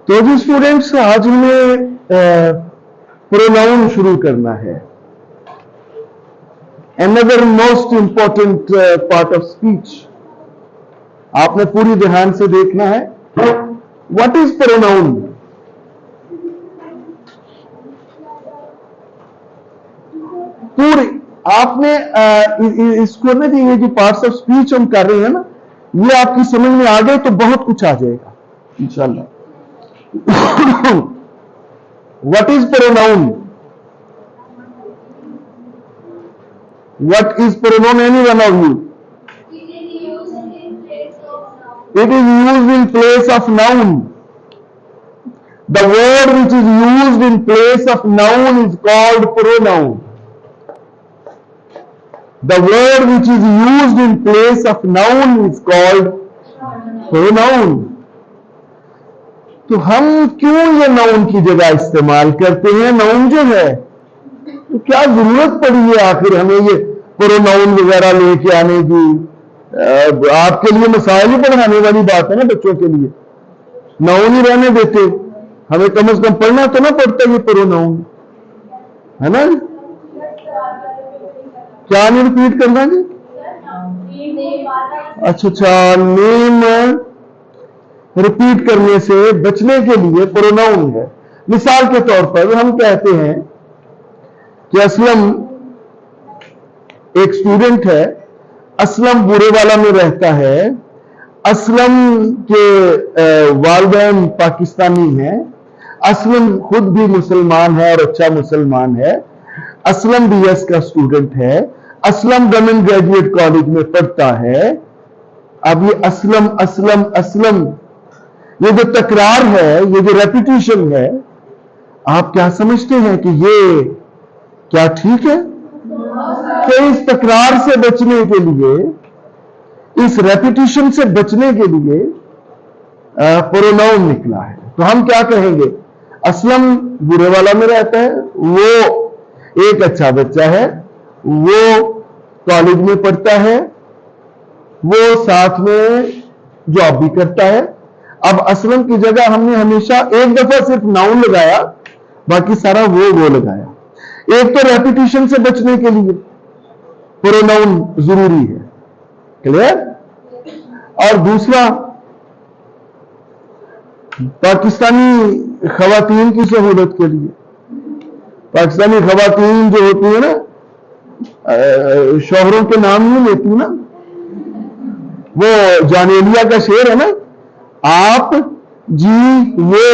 तो जी स्टूडेंट्स, आज हमें प्रोनाउन शुरू करना है। Another most important part of speech. आपने पूरी ध्यान से देखना है। What is pronoun? पूरी आपने इसको ना कि ये जो पार्ट्स ऑफ स्पीच हम कर रहे हैं ना, ये आपकी समझ में आ गए तो बहुत कुछ आ जाएगा इंशाल्लाह। What is pronoun? What is pronoun? Any one of you? It is used in place of noun. The word which is used in place of noun is called pronoun. The word which is used in place of noun is called pronoun. तो हम क्यों ये noun की जगह इस्तेमाल करते हैं? Noun जो है, तो क्या जरूरत पड़ी है आखिर हमें ये प्रोनाउन वगैरह लेके आने की? आपके लिए मसाइल ही पढ़ाने वाली बात है ना बच्चों के लिए। नाउन ही रहने देते, हमें कम से कम पढ़ना तो ना पड़ता ये प्रोनाउन, है ना? क्या नहीं रिपीट करना जी? अच्छा, नेम रिपीट करने से बचने के लिए प्रोनाउन है। मिसाल के तौर पर हम कहते हैं कि असलम एक स्टूडेंट है, असलम बुरेवाला में रहता है, असलम के वालिदैन पाकिस्तानी हैं, असलम खुद भी मुसलमान है और अच्छा मुसलमान है, असलम बीएस का स्टूडेंट है, असलम गवर्नमेंट ग्रेजुएट कॉलेज में पढ़ता है। अब ये असलम असलम असलम, ये जो तकरार है, ये जो रेपिटेशन है, आप क्या समझते हैं कि ये क्या ठीक है? कि इस तकरार से बचने के लिए, इस रेपिटेशन से बचने के लिए प्रोनाउन निकला है। तो हम क्या कहेंगे? असलम बुरेवाला में रहता है, वो एक अच्छा बच्चा है, वो कॉलेज में पढ़ता है, वो साथ में जॉब भी करता है। अब असलम की जगह हमने हमेशा एक दफा सिर्फ नाउन लगाया, बाकी सारा वो लगाया। एक तो रेपिटेशन से बचने के लिए प्रोनाउन जरूरी है, क्लियर? और दूसरा, पाकिस्तानी खवातीन की सहूलत के लिए। पाकिस्तानी खवातीन जो होती है ना, शोहरों के नाम नहीं लेती ना, वो जानेलिया का शेर है ना, आप जी वो,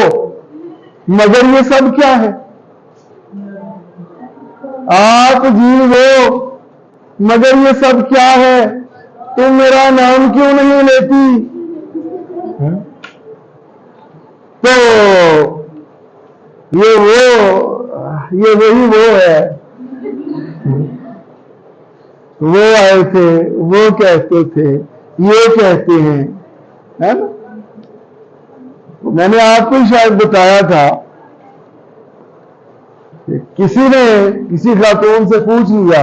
मगर ये सब क्या है? आप जी वो, मगर ये सब क्या है? तुम मेरा नाम क्यों नहीं लेती? तो ये वही वो है। वो आए थे, वो कहते थे, ये कहते हैं, है ना? मैंने आपको शायद बताया था कि किसी ने किसी खातून से पूछ लिया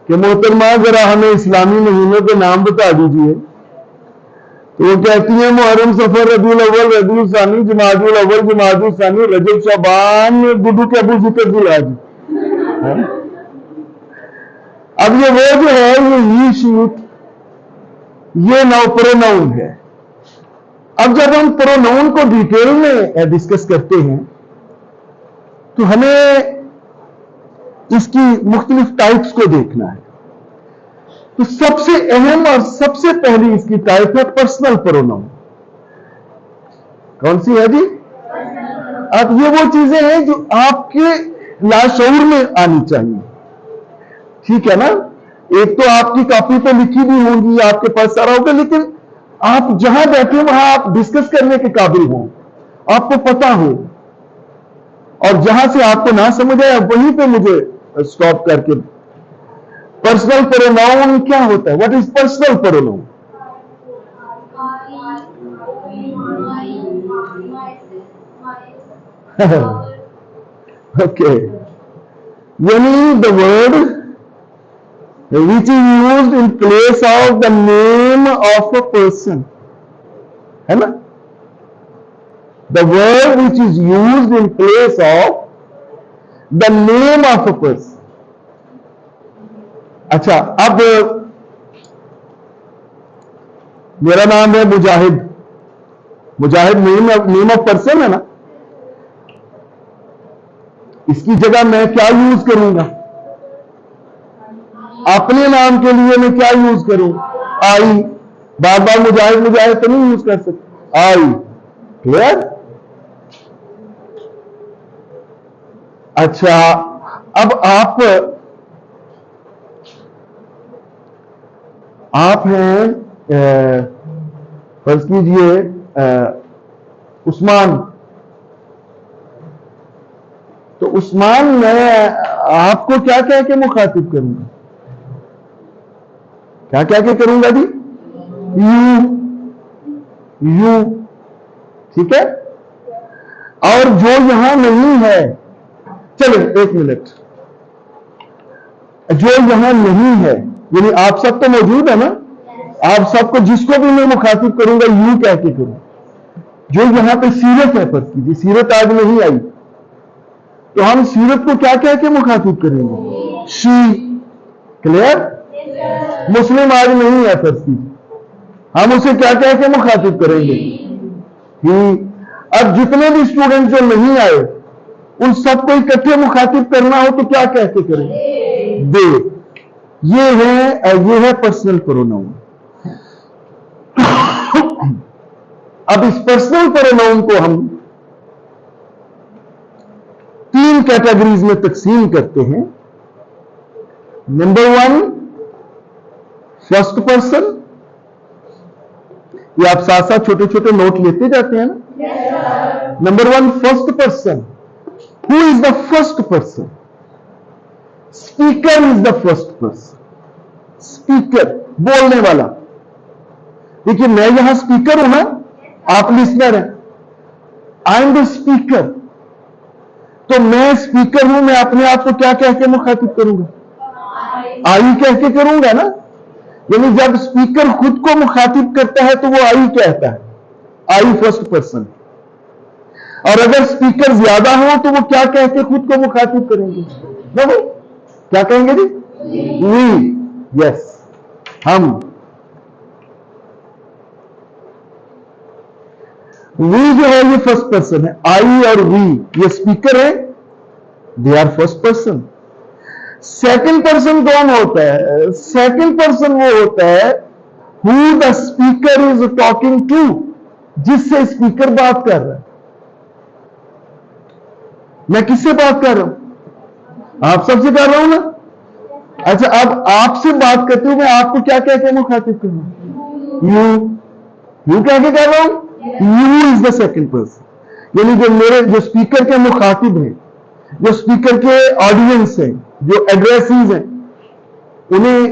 कि मोहतरमा जरा हमें इस्लामी महीनों के नाम बता दीजिए। तो वो कहती है मुहर्रम, सफर, रबीउल अव्वल, रबीउल सानी, जमादुल अव्वल, जमादुल सानी, रजब, शाबान, गुड्डू के अबू जिक्र जिलहज। अब ये वो जो है, ये ही शीट, ये नाउ प्रोनाउन है। अब जब हम प्रोनाउन को डिटेल में डिस्कस करते हैं तो हमें इसकी मुख्तलिफ टाइप्स को देखना है। तो सबसे अहम और सबसे पहली इसकी टाइप है पर्सनल प्रोनाउन। कौन सी है जी? अब ये वो चीजें हैं जो आपके लाशऊर में आनी चाहिए, ठीक है ना? एक तो आपकी कॉपी पे लिखी भी होंगी, आपके पास सारा होगा, लेकिन आप जहां बैठे वहां आप डिस्कस करने के काबिल हो, आपको पता हो, और जहां से आपको ना समझ आए वहीं पे मुझे स्टॉप करके। पर्सनल प्रोनाउन क्या होता है? What is personal pronoun? Okay, यानी the word which is used in place of the name of a person, है ना? The word which is used in place of the name of a person. अच्छा, अब मेरा नाम है मुजाहिद. मुजाहिद name of person है ना. इसकी जगह मैं क्या यूज करूंगा? अपने नाम के लिए मैं क्या यूज करूं? आई. बार बार मुजाहिद मुजाहिद तो नहीं यूज कर सकते. आई. क्लियर? अच्छा, अब आप हैं फर्ज कीजिए उस्मान. तो उस्मान मैं आपको क्या कह के मुखातिब करूंगा? क्या कह के करूंगा जी? यू. ठीक है. और जो यहां नहीं है, चलो एक मिनट, जो यहां नहीं है, यानी आप सब तो मौजूद है ना. आप सबको जिसको भी मैं मुखातिब करूंगा यू कह के करूं. जो यहां पे सीरत है, फर्ज कीजिए सीरत आज नहीं आई, तो हम सीरत को क्या कह के मुखातिब करेंगे? शी. क्लियर? मुस्लिम आज नहीं है, फर्ज कीजिए, हम उसे क्या कह के मुखातिब करेंगे? ही. अब जितने भी स्टूडेंट जो नहीं आए, उन सबको इकट्ठे मुखातिब करना हो तो क्या कह के करेंगे? दे. ये है पर्सनल प्रोनाउन. अब इस पर्सनल प्रोनाउन को हम 3 कैटेगरीज में तकसीम करते हैं. Number 1 first person. ये आप साथ साथ छोटे छोटे नोट लेते जाते हैं ना. Number 1 first person. Who is the first person? Speaker is the first person. Speaker, बोलने वाला. देखिए, मैं यहां स्पीकर हूं ना, आप लिसनर हैं. I am the speaker. तो मैं स्पीकर हूं, मैं अपने आप को क्या कह के मुखातिब करूंगा? आई कह के करूंगा ना. यानी जब स्पीकर खुद को मुखातिब करता है तो वो आई कहता है. आई फर्स्ट पर्सन. और अगर स्पीकर ज्यादा हो तो वो क्या कह के खुद को मुखातिब करेंगे? देखो क्या कहेंगे जी? वी. यस, हम. वी जो है ये फर्स्ट पर्सन है. आई और वी ये स्पीकर है, they are first person. Second person कौन होता है? सेकंड पर्सन वो होता है who the speaker is talking to, जिससे स्पीकर बात कर रहा है. मैं किससे बात कर रहा हूं? आप सबसे कर रहा हूं ना. अच्छा, अब आपसे बात करते हुए मैं आपको क्या कह के मुखातिब करूं? यू कह के कर रहा हूं. You is the second person. यानी जो मेरे जो स्पीकर के मुखातिब हैं, जो स्पीकर के ऑडियंस हैं, जो एड्रेसीज हैं, उन्हें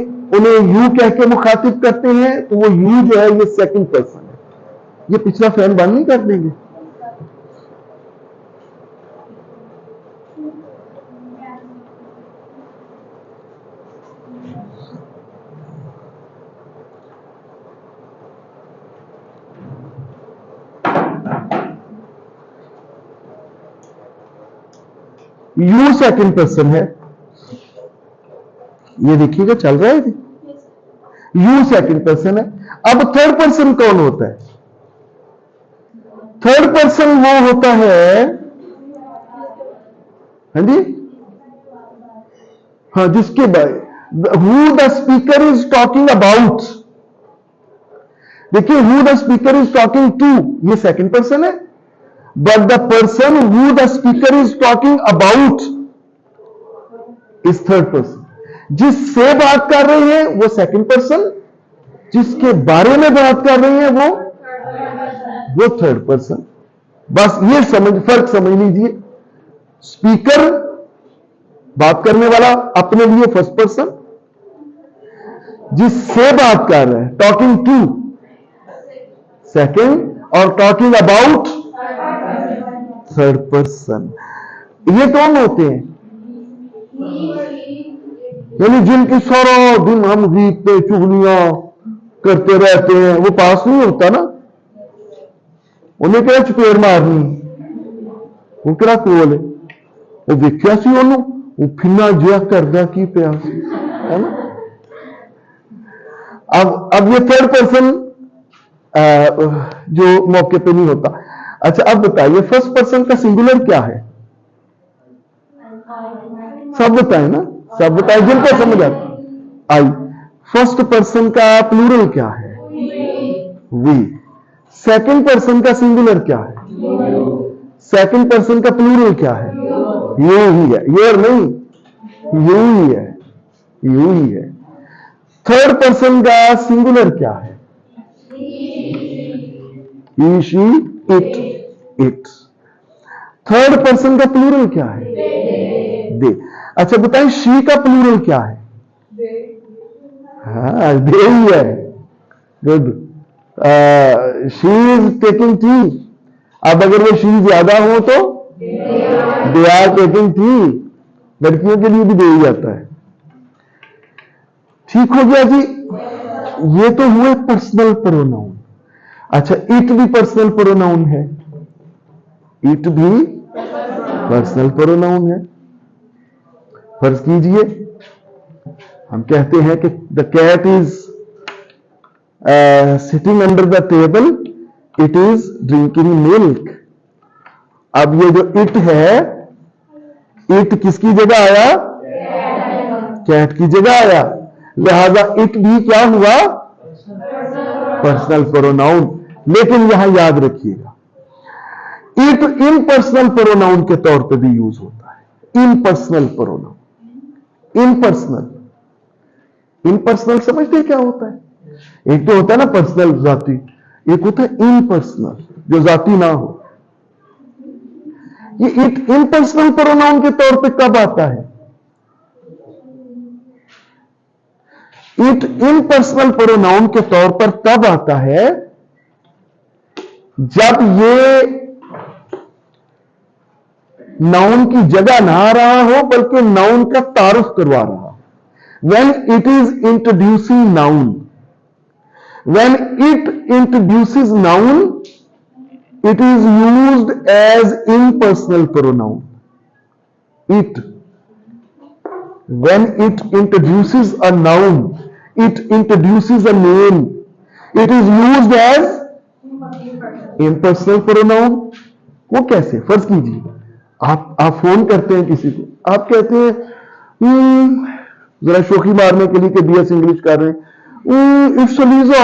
यू कह के मुखातिब करते हैं, तो वो यू जो है ये सेकंड पर्सन है. ये पिछला फैन बंद नहीं कर देंगे? यू सेकंड पर्सन है. ये देखिएगा चल रहा है. यू सेकंड पर्सन है. अब थर्ड पर्सन कौन होता है? थर्ड पर्सन वो होता है, हाँ जी, हाँ, जिसके who the speaker is talking about. देखिए, who the speaker is talking to ये सेकंड पर्सन है, but the person who the speaker is talking about is third person. जिससे बात कर रहे हैं वो सेकंड पर्सन, जिसके बारे में बात कर रहे हैं वो थर्ड पर्सन. बस ये फर्क समझ लीजिए. स्पीकर बात करने वाला अपने लिए फर्स्ट पर्सन, जिससे बात कर रहे हैं टॉकिंग टू सेकंड, और टॉकिंग अबाउट थर्ड पर्सन. ये कौन होते हैं? यानी जिनकी सारा दिन हम गीते चुगलियां करते रहते हैं, वो पास नहीं होता ना. ਉਹਨੇ ਕਿਹੜਾ ਚਪੇੜ ਮਾਰਨੀ, ਉਹ ਕਿਹੜਾ ਕੋਲ ਹੈ, ਉਹ ਵੇਖਿਆ ਸੀ ਉਹਨੂੰ, ਉਹ ਫਿੰਨਾ ਜਿਹਾ ਕਰਦਾ ਕੀ ਪਿਆ ਸੀ, है ना। अब ये थर्ड पर्सन जो मौके पे नहीं होता। अच्छा अब बताइए फर्स्ट पर्सन का सिंगुलर क्या है, सब बताए ना, सब बताए जिनको समझ आता। आई। फर्स्ट पर्सन का प्लूरल क्या है, वी। सेकंड पर्सन का सिंगुलर क्या है, सेकंड पर्सन का प्लूरल क्या है, यू ही है, यूर नहीं, यू ही है, यू ही है। थर्ड पर्सन का सिंगुलर क्या है, he, she, it, it. Third person का प्लूरल क्या है, दे। अच्छा बताइए शी का प्लूरल क्या है, हाँ दे ही है, good. She is taking tea. अब अगर वो शी ज्यादा हो तो दे आर टेकिंग टी, लड़कियों के लिए भी दे ही जाता है। ठीक हो गया जी, ये तो हुए पर्सनल प्रोनाउन। अच्छा इट भी पर्सनल प्रोनाउन है, इट भी पर्सनल प्रोनाउन है। फर्ज कीजिए हम कहते हैं कि the cat is sitting under the table, it is drinking milk. अब ये जो इट है, इट किसकी जगह आया, कैट की जगह आया, लिहाजा इट भी क्या हुआ, पर्सनल प्रोनाउन। लेकिन यहां याद रखिएगा इट इम्पर्सनल प्रोनाउन के तौर पे भी यूज होता है, इम्पर्सनल प्रोनाउन। इम्पर्सनल समझते क्या होता है, एक तो होता है ना पर्सनल जाति, एक होता है इम्पर्सनल जो जाति ना हो। ये इट इम्पर्सनल प्रोनाउन के तौर पे कब आता है, इट इम्पर्सनल प्रोनाउन के तौर पर तब आता है जब ये नाउन की जगह ना आ रहा हो बल्कि नाउन का तारुफ करवा रहा हो। When it is introducing noun, when it introduces noun, it is used as impersonal pronoun. It, when it introduces a noun, it introduces a name, it is used as impersonal pronoun. वो कैसे, फर्ज कीजिए आप phone करते हैं किसी को, आप कहते हैं जरा शोखी मारने के लिए कि बीएस इंग्लिश कर रहे हैं, इट्स अलीजा,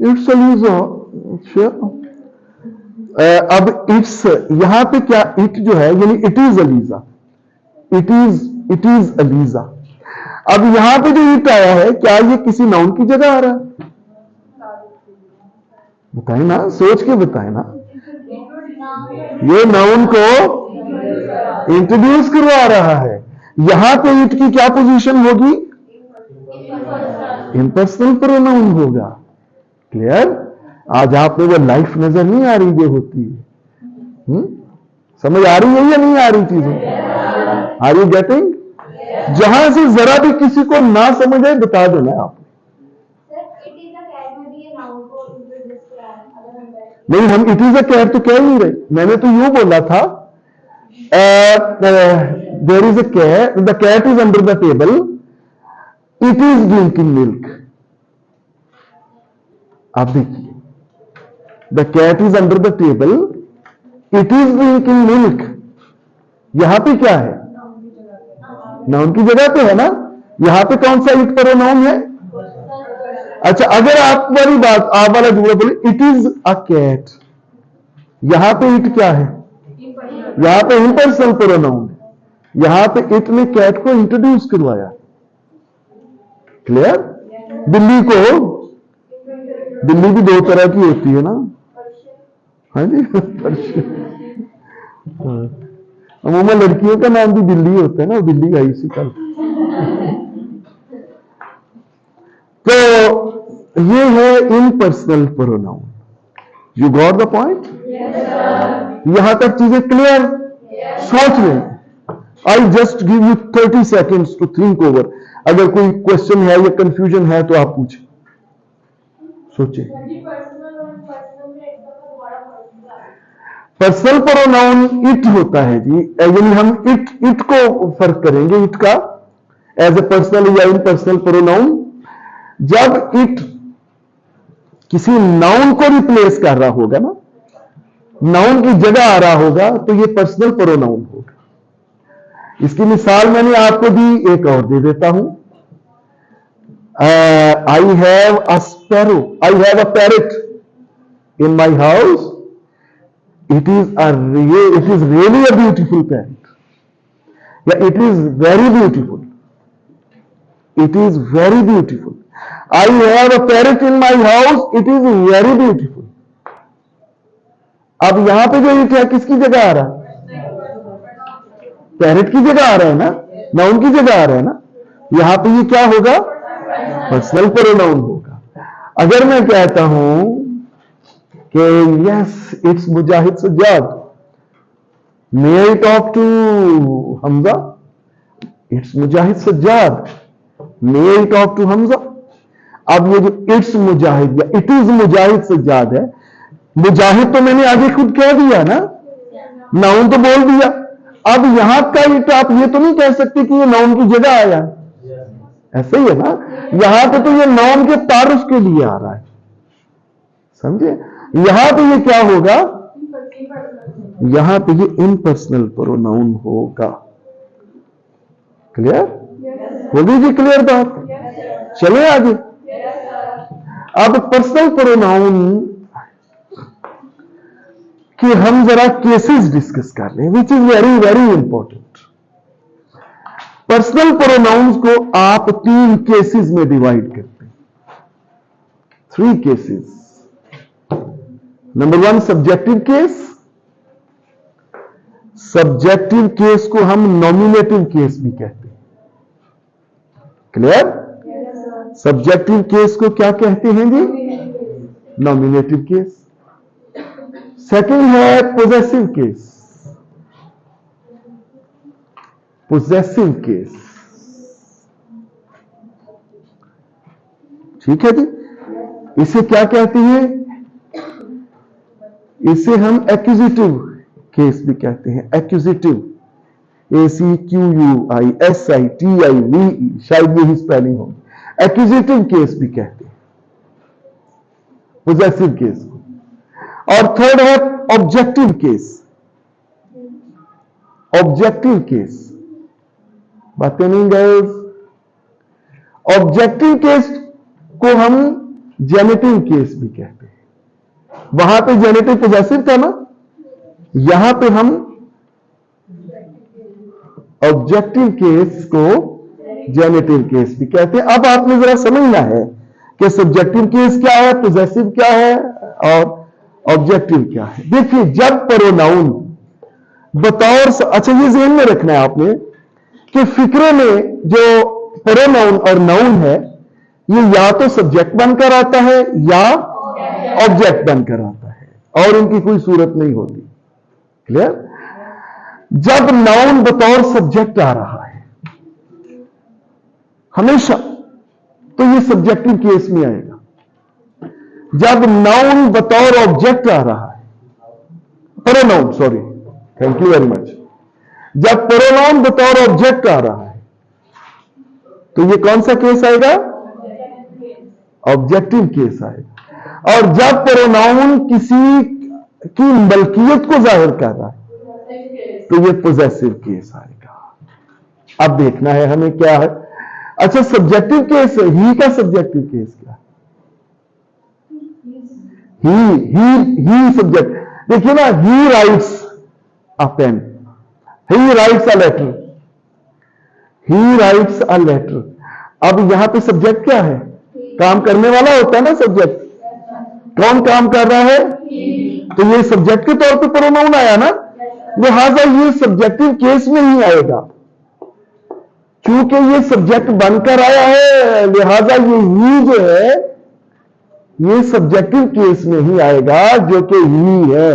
इट्स अलीजा। अब इट्स यहां पे क्या, इट जो है यानी it is ELISA, it is ELISA. अब यहां पे जो इट आया है क्या ये किसी नाउन की जगह आ रहा है, बताए ना, सोच के बताए ना। ये नाउन को इंट्रोड्यूस करवा रहा है, यहां पे इट की क्या पोजीशन होगी, इम्पर्सनल प्रोनाउन होगा। क्लियर, आज आपको वो लाइफ नजर नहीं आ रही जो होती है, समझ आ रही है या नहीं आ रही चीजें, आर यू गेटिंग। जहां से जरा भी किसी को ना समझे बता देना आप, नहीं हम इट इज अ कैट तो कह नहीं रहे, मैंने तो यूं बोला था there is a cat, the cat is under the table, it is drinking milk. आप देखिए the cat is under the table, it is drinking milk, यहां पे क्या है, नाउन की जगह पे है ना, यहां पे कौन सा इट प्रोनाउन है। अच्छा अगर आप वाली बात, आप वाला जुमला बोले इट इज अ कैट, यहां पे इट क्या है, यहां पे इम्पर्सनल प्रोनाउन है, यहां पे इट ने कैट को इंट्रोड्यूस करवाया। क्लियर। बिल्ली को, बिल्ली भी दो तरह की होती है ना, हाँ जी अमूमन लड़कियों का नाम भी बिल्ली होता है ना, बिल्ली आई सी कल। तो ये है impersonal pronoun. You got the point, यहां तक चीजें क्लियर, सोच लें। I just give you 30 seconds to think over. अगर कोई क्वेश्चन है या कंफ्यूजन है तो आप पूछें, सोचें। पर्सनल प्रोनाउन इट होता है जी, यानी हम इट को फर्क करेंगे, इट का एज ए पर्सनल या इम्पर्सनल प्रोनाउन। जब इट किसी नाउन को रिप्लेस कर रहा होगा ना, नाउन की जगह आ रहा होगा, तो ये पर्सनल प्रोनाउन होगा। इसकी मिसाल मैंने आपको दी, एक और दे देता हूं। I have a sparrow, I have a parrot in my house, it is really a beautiful parrot. Yeah, it is very beautiful. It is very beautiful. I have a parrot in my house. It is very beautiful. अब यहां पे जो it है किसकी जगह आ रहा है? Parrot की जगह आ रहा है ना, नाउन की जगह आ रहा है ना। यहां पे ये क्या होगा? पर्सनल प्रोनाउन होगा। अगर मैं कहता हूं कि yes it's Mujahid Sajjad, may I talk to Hamza? It's Mujahid Sajjad, may I talk to Hamza? अब ये जो इट्स मुजाहिद या इट इज मुजाहिद सज्जाद है, मुजाहिद तो मैंने आगे खुद कह दिया ना, नाउन तो बोल दिया। अब यहां का इट आप ये तो नहीं कह सकते कि ये नाउन की जगह आया, ऐसे ही है ना। यहां पे तो ये नाउन के तारुफ के लिए आ रहा है, समझे। यहां पे ये क्या होगा? यहां पे ये इम्पर्सनल प्रोनाउन होगा। क्लियर होगी जी? क्लियर बात? चले आगे। अब पर्सनल प्रोनाउन कि हम जरा केसेस डिस्कस कर लें, which is very very important. Personal pronouns को आप 3 केसेस में डिवाइड करते हैं, 3 cases. Number 1 subjective case. Subjective case को हम नॉमिनेटिव केस भी कहते हैं। क्लियर? सब्जेक्टिव केस को क्या कहते हैं जी? Nominative case. सेकंड है पोजेसिव केस। पोजेसिव केस, ठीक है जी। इसे क्या कहते हैं? इसे हम एक्यूजिटिव केस भी कहते हैं। एक्यूजिटिव, ACQUISITIVE, शायद यही स्पेलिंग होगी। एक्यूजिटिव केस भी कहते हैं पोजेसिव केस को। और थर्ड है ऑब्जेक्टिव केस। ऑब्जेक्टिव केस, बातें नहीं गर्ल्स? ऑब्जेक्टिव केस को हम जेनेटिव केस भी कहते हैं। वहां पे जेनेटिव पोजेसिव था ना, यहां पे हम ऑब्जेक्टिव केस को जेनेटिव केस भी कहते हैं। अब आपने जरा समझना है कि सब्जेक्टिव केस क्या है, पोजेसिव क्या है और ऑब्जेक्टिव क्या है। देखिए, जब प्रोनाउन बतौर, अच्छा ये ज़हन में रखना है आपने कि फिक्रे में जो प्रोनाउन और नाउन है, ये या तो सब्जेक्ट बनकर आता है या ऑब्जेक्ट बनकर आता है, और इनकी कोई सूरत नहीं होती। क्लियर? जब नाउन बतौर सब्जेक्ट आ रहा है हमेशा, तो ये सब्जेक्टिव केस में आएगा। जब नाउन बतौर ऑब्जेक्ट आ रहा है, pronoun, sorry, thank you very much, जब प्रोनाउन बतौर ऑब्जेक्ट आ रहा है, तो ये कौन सा केस आएगा? ऑब्जेक्टिव केस आएगा। और जब प्रोनाउन किसी की मलकियत को जाहिर कर रहा है, तो ये पोजेसिव केस आएगा। अब देखना है हमें क्या है। अच्छा, सब्जेक्टिव केस, ही का सब्जेक्टिव केस क्या है? He subject. देखिए ना, he writes a pen, he writes a letter, he writes a letter. अब यहां पे सब्जेक्ट क्या है? काम करने वाला होता है ना सब्जेक्ट। कौन काम कर रहा है? तो ये सब्जेक्ट के तौर पे प्रोनाउन आया ना, लिहाजा ये सब्जेक्टिव केस में ही आएगा। क्योंकि ये सब्जेक्ट बनकर आया है, लिहाजा ये ही जो है ये सब्जेक्टिव केस में ही आएगा, जो कि ही है।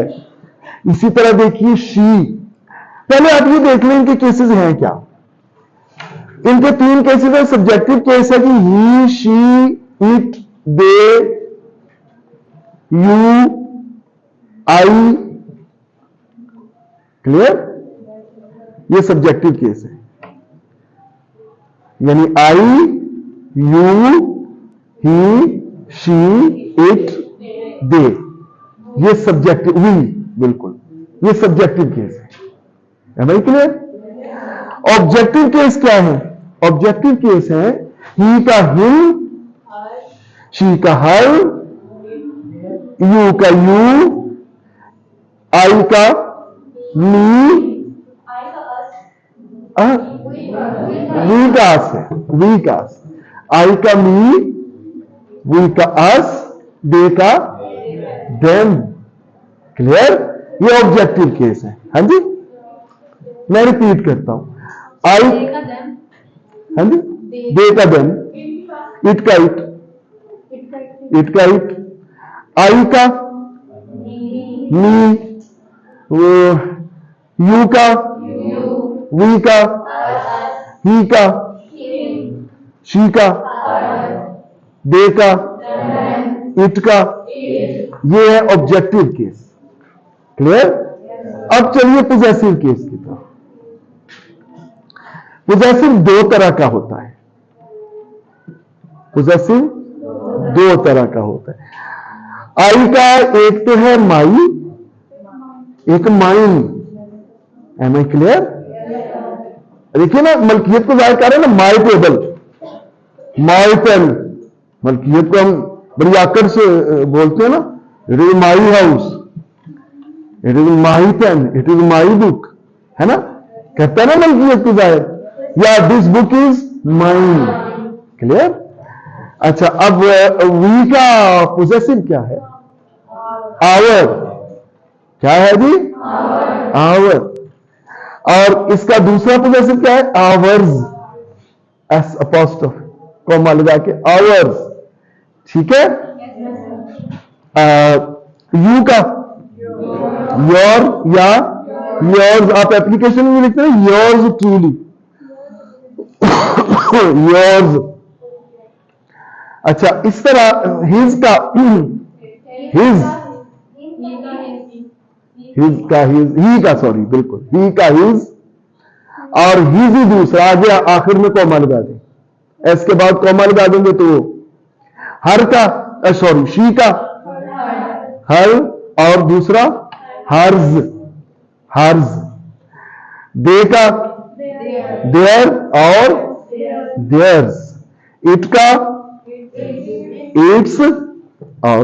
इसी तरह देखिए शी। पहले आप ये देख लें कि केसेस हैं क्या। इनके तीन केसेस है। सब्जेक्टिव केस है कि he, she, it, they, you, I. Clear? ये सब्जेक्टिव केस है, यानी I, you, he, she, it, they, ये सब्जेक्टिव, वी, बिल्कुल ये सब्जेक्टिव केस है भाई? क्लियर? ऑब्जेक्टिव केस क्या है? ऑब्जेक्टिव केस है ही का हिम, शी का हर, यू का यू, आई का मी, वी का अस है, वी का अस, आई का मी, वी का अस, दे का देम। क्लियर? ये ऑब्जेक्टिव केस है। हाँ जी, मैं रिपीट करता हूं। आई, हाँ जी, दे का देम, इट का इट, इट का इट, आई का मी, वो यू का, वी का, ही का, शी का, दे का, इट का। ये है ऑब्जेक्टिव केस। क्लियर? अब चलिए पोजेसिव केस की तरफ। पोजेसिव दो तरह का होता है। पोजेसिव दो तरह का होता है। आई का एक तो है माई, एक माइन। M I clear? देखिए ना, मलकियत को जाहिर कर रहे हैं ना, माई टेबल, माई पेन। मलकियत को हम बड़ी आकड़ से बोलते हैं ना, it is my house, it is my pen, it is my book, है ना? कहते हैं ना मलकियत को जाहिर, या this book is mine. Clear? अच्छा, अब वी का पोजेसिव क्या है? आवर। क्या है जी? आवर। और इसका दूसरा पोजेसिव क्या है? आवर्स, एस अपोस्ट्रोफ कॉमा लगा के, आवर्स। ठीक है? यू का योर या योर्स, आप एप्लीकेशन में लिखते हैं योर्स ट्रूली, योर्स। अच्छा, इस तरह हिज का, हिज, हिज का हिज, ही का, सॉरी बिल्कुल, ही का हिज, और हिज ही दूसरा, आगे आखिर में कॉमा लगा दें, एस के बाद कॉमा लगा देंगे तो हर का, सॉरी शी का हर, और दूसरा हर्ज, हर्ज। दे का देयर और देयर्स, इट का इट्स, और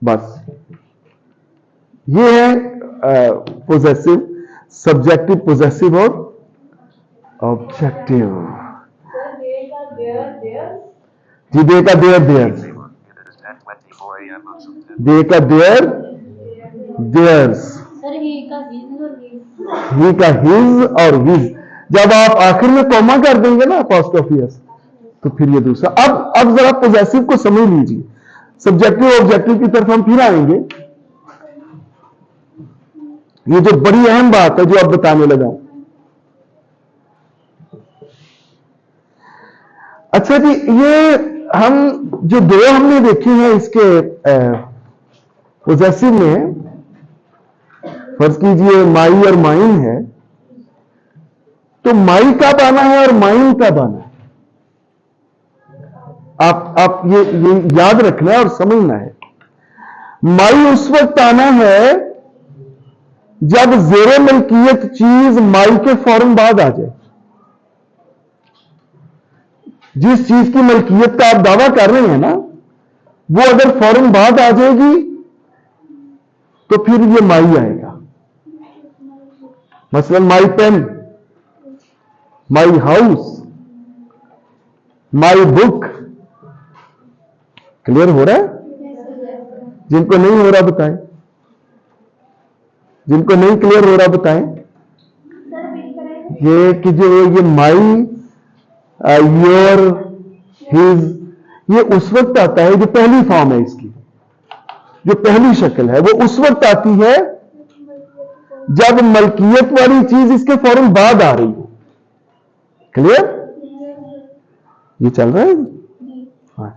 बस। ये है पोजेसिव, सब्जेक्टिव, पोजेसिव और ऑब्जेक्टिव। जी, दे का देयर, देयर्स, दे का देयर, देयर्स, ही का हिज और हिज। जब आप आखिर में कॉमा कर देंगे ना अपोस्ट्रोफी एस, तो फिर ये दूसरा। अब जरा पोजेसिव को समझ लीजिए। सब्जेक्टिव ऑब्जेक्टिव की तरफ हम फिर आएंगे। ये जो बड़ी अहम बात है जो अब बताने लगा। अच्छा जी, ये हम जो दो हमने देखे हैं इसके पोजेसिव में, फर्ज कीजिए माई और माइन है, तो माई कब आना है और माइन कब आना है, आप ये याद रखना है और समझना है। माई उस वक्त आना है जब जेरे मलकियत चीज माई के फौरन बाद आ जाए। जिस चीज की मलकियत का आप दावा कर रहे हैं ना, वो अगर फौरन बाद आ जाएगी तो फिर ये माई आएगा। मसलन my pen, my house, my book. Clear हो रहा है? जिनको नहीं हो रहा बताएं, जिनको नहीं क्लियर हो रहा बताएं। ये कि जो ये माई, योर, हिज, ये उस वक्त आता है, जो पहली फॉर्म है इसकी, जो पहली शक्ल है, वो उस वक्त आती है जब मलकियत वाली चीज इसके फौरन बाद आ रही हो। क्लियर? ये चल रहा है। हाँ।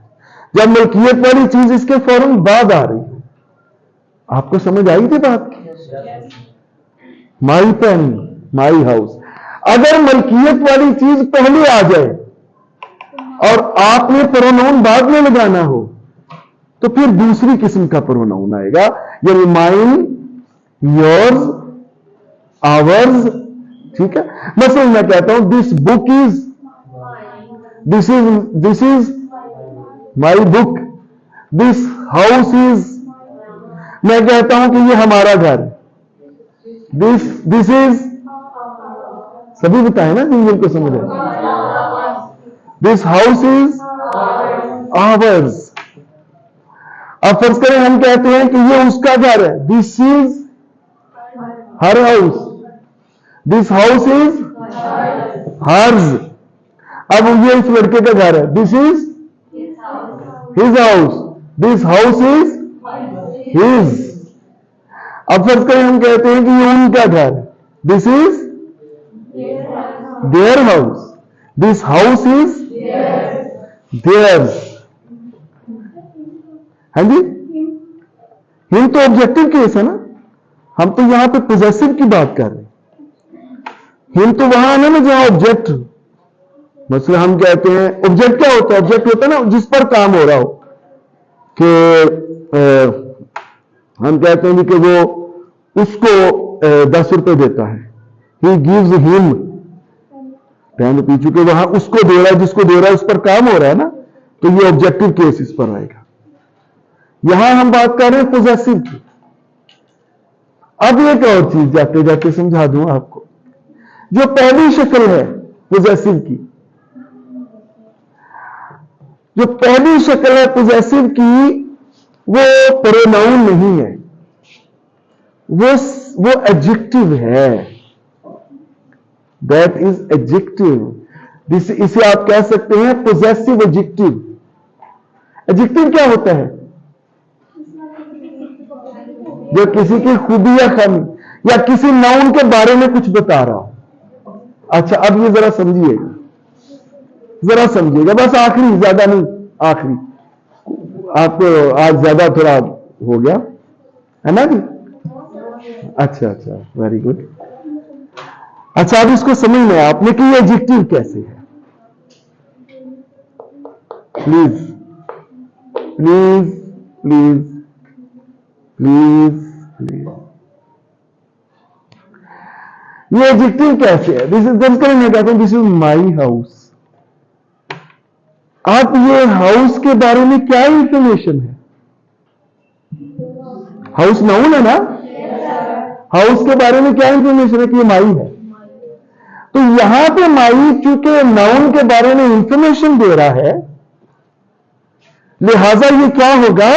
जब मलकियत वाली चीज इसके फौरन बाद आ रही है, आपको समझ आई थी बात की? माई पेन, माई हाउस। अगर मलकियत वाली चीज पहले आ जाए और आपने प्रोनाउन बाद में लगाना हो, तो फिर दूसरी किस्म का प्रोनाउन आएगा, यानी माइन, योर्स, आवर्स। ठीक है, मतलब मैं कहता हूं this book is, this is my book, this house is, मैं कहता हूं कि ये हमारा घर, दिस इज, सभी बताए ना जिनको समझ आए, दिस हाउस इज आवर्स। अब फर्ज करें हम कहते हैं कि ये उसका घर है, this is her house, this house is hers. अब ये इस लड़के का घर है, this is his house, this house is his. अब फर्ज करें हम कहते हैं कि ये उनका घर है, this is their house, this house is theirs. हाँ जी, हिम तो ऑब्जेक्टिव केस है ना, हम तो यहां पे पोजेसिव की बात कर रहे हैं। हिम तो वहां है ना जहां ऑब्जेक्ट, मतलब हम कहते हैं ऑब्जेक्ट क्या होता है? ऑब्जेक्ट होता है ना जिस पर काम हो रहा हो, कि हम कहते हैं कि वो उसको 10 रुपए देता है, ही गिव्स हिम 10 रुपीज, चूंकि वहां उसको दे रहा है, जिसको दे रहा है उस पर काम हो रहा है ना, तो ये ऑब्जेक्टिव केस इस पर आएगा। यहां हम बात कर रहे हैं पोजेसिव की। अब एक और चीज जाते जाते समझा दूं आपको, जो पहली शक्ल है पोजेसिव की, जो पहली शक्ल है पोजेसिव की, वो प्रोनाउन नहीं है, वो एडजेक्टिव है। That is adjective. इसे आप कह सकते हैं पोजेसिव एडजेक्टिव। एडजेक्टिव क्या होता है? जो किसी की खूबी या खामी या किसी नाउन के बारे में कुछ बता रहा हो। अच्छा, अब ये जरा समझिएगा, जरा समझिएगा, बस आखिरी, ज्यादा नहीं, आखिरी। आपको आज ज्यादा थोड़ा हो गया है ना जी? अच्छा अच्छा, वेरी गुड। अच्छा, अब इसको समझना है आपने कि ये एडजेक्टिव कैसे है। Please please please please please, ये एडजेक्टिव कैसे है? दिस इज, जब करें मैं कहता हूं दिस इज माई हाउस। आप ये हाउस के बारे में क्या इंफॉर्मेशन है? हाउस नाउन है ना, हाउस के बारे में क्या इंफॉर्मेशन है कि ये माई है। तो यहां पे माई चूंकि नाउन के बारे में इंफॉर्मेशन दे रहा है, लिहाजा ये क्या होगा?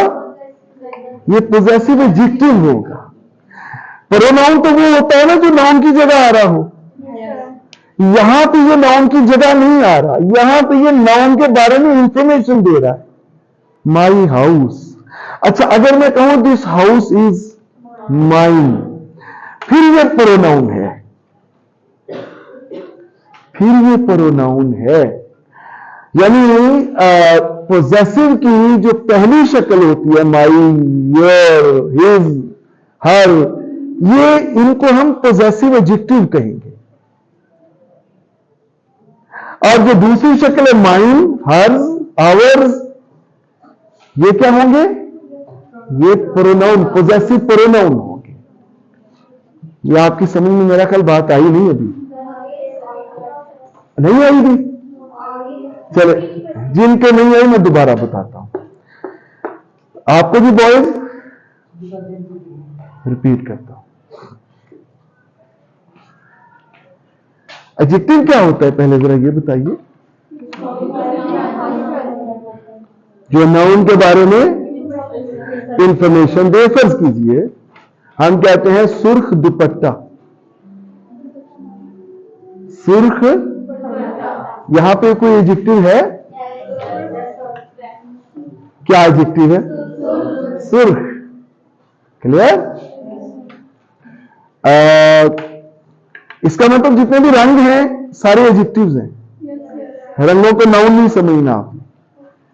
ये पोजेसिव एडजेक्टिव होगा। प्रोनाउन तो वो होता है ना जो नाउन की जगह आ रहा हो। यहां पे ये नाउन की जगह नहीं आ रहा, यहां पे ये नाउन के बारे में इंफॉर्मेशन दे रहा है, माई हाउस। अच्छा, अगर मैं कहूं दिस हाउस इज माइन, फिर ये प्रोनाउन है, फिर ये प्रोनाउन है। यानी पोजेसिव की जो पहली शक्ल होती है, माई, योर, हिज, हर, ये इनको हम पोजेसिव एडजेक्टिव कहेंगे। और जो दूसरी शक्ल है माइन, हर्स, आवर्स, ये क्या होंगे? ये प्रोनाउन, पोजेसिव प्रोनाउन होंगे। ये आपकी समझ में मेरा ख्याल बात आई नहीं अभी? नहीं आई थी? चले, जिनके नहीं आई मैं दोबारा बताता हूं आपको भी, बॉयज रिपीट करता हूं। एडजेक्टिव क्या होता है पहले जरा ये बताइए? जो नाउन के बारे में इंफॉर्मेशन दे। फर्ज कीजिए हम कहते हैं सुर्ख दुपट्टा, सुर्ख, यहां पे कोई एडजेक्टिव है? क्या एडजेक्टिव है? सुर्ख। क्लियर? इसका मतलब जितने भी रंग हैं सारे एडजेक्टिव्स हैं। रंगों को नाउन नहीं समझना आप।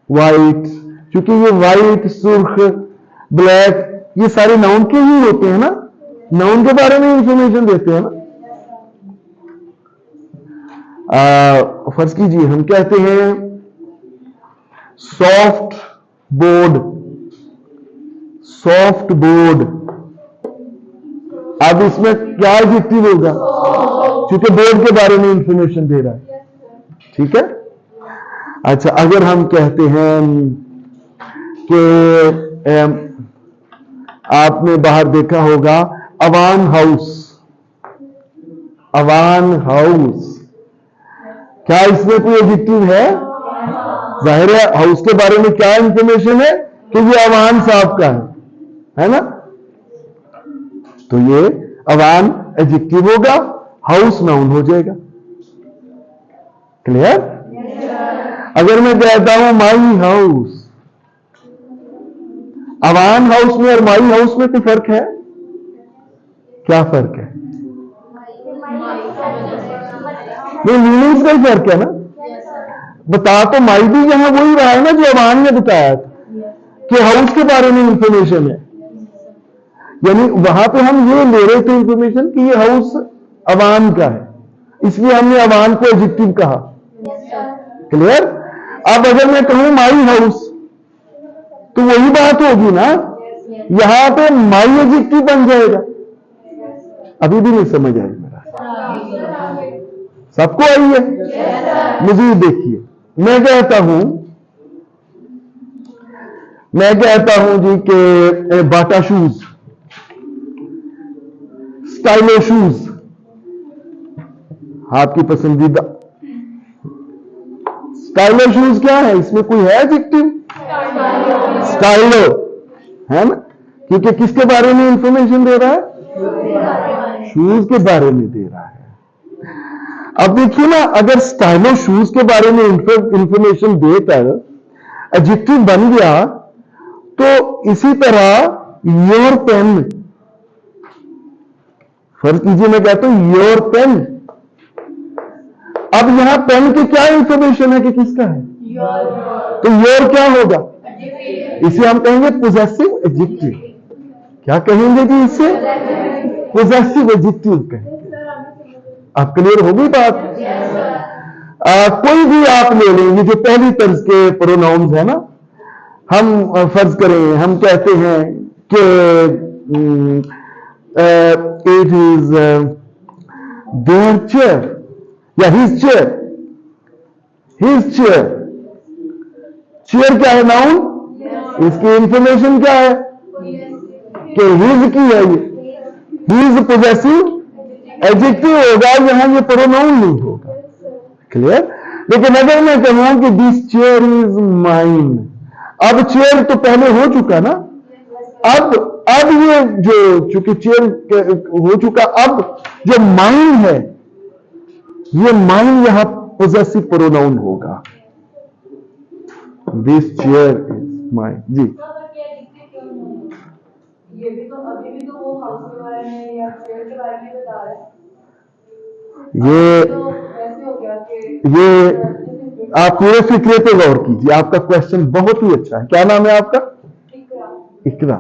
वाइट, क्योंकि ये वाइट, सुर्ख, ब्लैक, ये सारे नाउन के ही होते हैं ना, नाउन के बारे में इंफॉर्मेशन देते हैं ना। फर्ज कीजिए हम कहते हैं सॉफ्ट बोर्ड, सॉफ्ट बोर्ड। अब इसमें क्या एडजेक्टिव होगा, क्योंकि बोर्ड के बारे में इंफॉर्मेशन दे रहा है, ठीक है। अच्छा, अगर हम कहते हैं कि आपने बाहर देखा होगा अवान हाउस, अवान हाउस, क्या इसमें कोई एडजेक्टिव है? जाहिर है हाउस के बारे में क्या इंफॉर्मेशन है कि ये अवान साहब का है ना, तो ये अवान एडजेक्टिव होगा, हाउस नाउन हो जाएगा। क्लियर? अगर मैं कहता हूं माई हाउस, अवान हाउस में और माई हाउस में कोई फर्क है? क्या फर्क है? नहीं, मीनिंग्स का ही फर्क है ना। बता तो माई भी यहां वही रहा है ना जो अवान ने बताया था कि हाउस के बारे में इंफॉर्मेशन है, यानी वहां पे हम ये ले रहे थे इंफॉर्मेशन कि ये हाउस अवान का है, इसलिए हमने अवान को एडजेक्टिव कहा। क्लियर? अब अगर मैं कहूं माई हाउस तो वही बात होगी ना, यहां पे माई एडजेक्टिव बन जाएगा। अभी भी नहीं समझ आई मेरा, सबको आई है? मुझे देखिए, मैं कहता हूं जी कि बाटा शूज, स्टाइलो शूज, आपकी पसंदीदा स्टाइलो शूज क्या है? इसमें कोई है एडजेक्टिव? स्टाइलो है ना, क्योंकि किसके बारे में इंफॉर्मेशन दे रहा है? शूज के बारे में दे रहा है। अब देखिए ना, अगर स्टाइलो शूज के बारे में इंफॉर्मेशन देकर एडजेक्टिव बन गया, तो इसी तरह योर पेन, फर्ज कीजिए मैं कहता हूं योर पेन, अब यहां पेन की क्या इंफॉर्मेशन है कि किसका है? तो योर क्या होगा? इसे हम कहेंगे पोजेसिव एडजेक्टिव। क्या कहेंगे जी इसे? पोजेसिव एडजेक्टिव कहेंगे। अब क्लियर हो गई बात? कोई भी आप ले लेंगे जो पहली तर्ज के प्रोनाउंस है ना, हम फर्ज करें हम कहते हैं कि इट इज देयर चेयर या his chair, his chair, chair क्या है? नाउन। इसकी इंफॉर्मेशन क्या है कि हिज की है, ये हिज पोजेसिव एडजेक्टिव होगा, यहां ये प्रोनाउन नहीं होगा। क्लियर? लेकिन अगर मैं कहूं कि दिस चेयर इज माइन, अब चेयर तो पहले हो चुका ना, अब ये जो चूंकि चेयर हो चुका, अब जो माइन है, ये माइन यहां पोजेसिव प्रोनाउन होगा। दिस चेयर इज माइन जी। ये भी तो अभी भी तो वो हाउस के बारे में या चेयर के बारे में बता रहा है। ये तो ऐसे हो गया कि ये आप पूरे फिक्रे पे गौर कीजिए, आपका क्वेश्चन बहुत ही अच्छा है। क्या नाम है आपका? इकरा।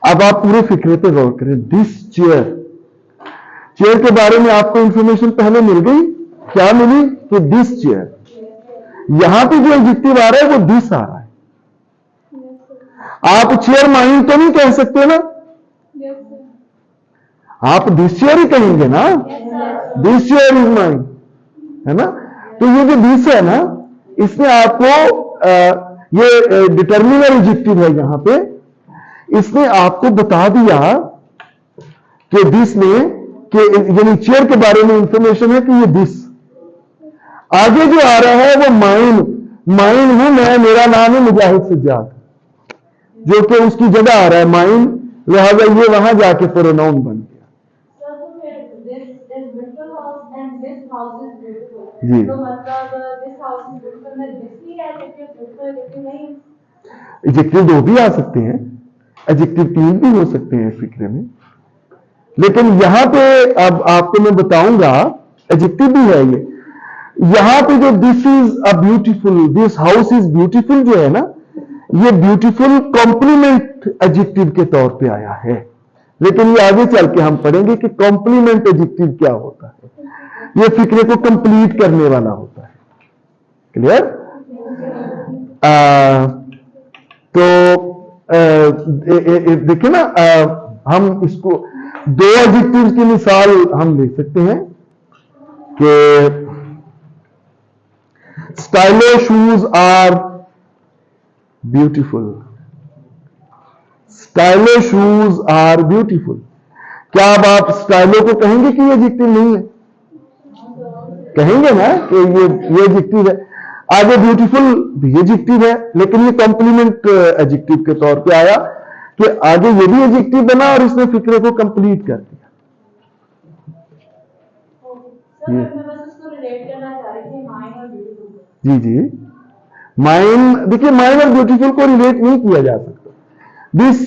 अब आप पूरे फिक्रे पे गौर करें। दिस चेयर, चेयर के बारे में आपको इंफॉर्मेशन पहले मिल गई। क्या मिली? कि दिस चेयर, यहां पे जो एडजेक्टिव आ रहा है वो दिस आ रहा है। आप चेयर माइन तो नहीं कह सकते ना, आप दिस चेयर ही कहेंगे ना, दिस चेयर इज माइन, है ना। तो ये जो दिस है ना, इसने आपको ये डिटर्मिनर एडजेक्टिव है यहां पे, इसने आपको बता दिया कि दिस में कि यानी चेयर के बारे में इंफॉर्मेशन है कि ये दिस। आगे जो आ रहा है वो माइन, माइन हूं मैं, मेरा नाम है मुजाहिद सज्जाद, जो कि उसकी जगह आ रहा है माइन, लिहाजा ये वहां जाके प्रोनाउन बन गया जी। तो मतलब दिस हाउस इज ब्यूटीफुल में दिस ही कह सकते हैं, ब्यूटीफुल एडजेक्टिव नहीं। एडजेक्टिव दो भी आ सकते हैं, एडजेक्टिव तीन भी हो सकते हैं फिक्रे में, लेकिन यहां पे अब आपको मैं बताऊंगा एडजेक्टिव भी है ये। यहां पे जो this is a beautiful, this house is beautiful जो है ना, ये ब्यूटीफुल कॉम्प्लीमेंट एडजेक्टिव के तौर पे आया है। लेकिन ये आगे चल के हम पढ़ेंगे कि कॉम्प्लीमेंट एडजेक्टिव क्या होता है। ये फिक्रे को कंप्लीट करने वाला होता है। क्लियर? तो देखिए ना, हम इसको दो एडजेक्टिव की मिसाल हम ले सकते हैं कि stylo shoes are beautiful. Stylo shoes are beautiful. क्या अब आप स्टाइलो को कहेंगे कि ये एडजेक्टिव नहीं है? कहेंगे ना कि ये एडजेक्टिव है। आगे ब्यूटीफुल भी एडजेक्टिव है, लेकिन ये कॉम्प्लीमेंट एडजेक्टिव के तौर पे आया कि आगे ये भी एडजेक्टिव बना और इसने फिक्रे को कंप्लीट कर दिया। सर मैं बस उसको रिलेट करना चाह रही थी माइन और ब्यूटीफुल। जी जी, माइन, देखिए माइन और ब्यूटीफुल को रिलेट नहीं किया जा सकता। दिस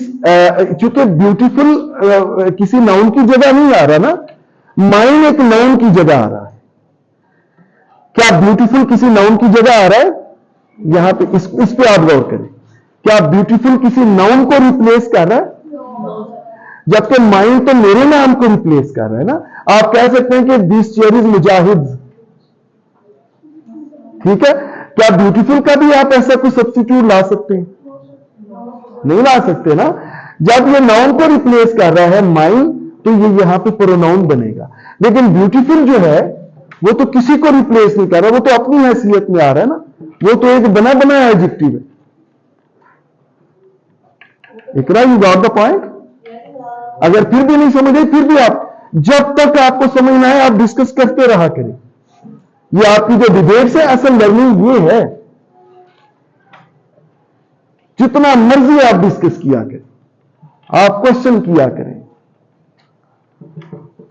चूंकि ब्यूटीफुल किसी नाउन की जगह नहीं आ रहा ना, माइन एक नाउन की जगह आ रहा है। क्या ब्यूटीफुल किसी नाउन की जगह आ रहा है? यहां पे इस पे आप गौर करें। क्या ब्यूटीफुल किसी नाउन को रिप्लेस कर रहा है? जबकि माइन तो मेरे नाम को रिप्लेस कर रहा है ना। आप कह सकते हैं कि दिस चेयर इज मुजाहिद। ठीक है, क्या ब्यूटीफुल का भी आप ऐसा कुछ सब्स्टिट्यूट ला सकते हैं? नहीं ला सकते ना। जब ये नाउन को रिप्लेस कर रहा है माइन, तो ये यहां पे प्रोनाउन बनेगा। लेकिन ब्यूटीफुल जो है वो तो किसी को रिप्लेस नहीं कर रहा, वो तो अपनी हैसियत में आ रहा है ना। वो तो एक बना बनाया एडजेक्टिव है। इकरा, यू गॉट द पॉइंट? अगर फिर भी नहीं समझे, फिर भी आप, जब तक आपको समझना है आप डिस्कस करते रहा करें। ये आपकी जो डिबेट है, असल लर्निंग ये है। जितना मर्जी आप डिस्कस किया करें, आप क्वेश्चन किया करें।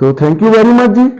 तो thank you very much ji.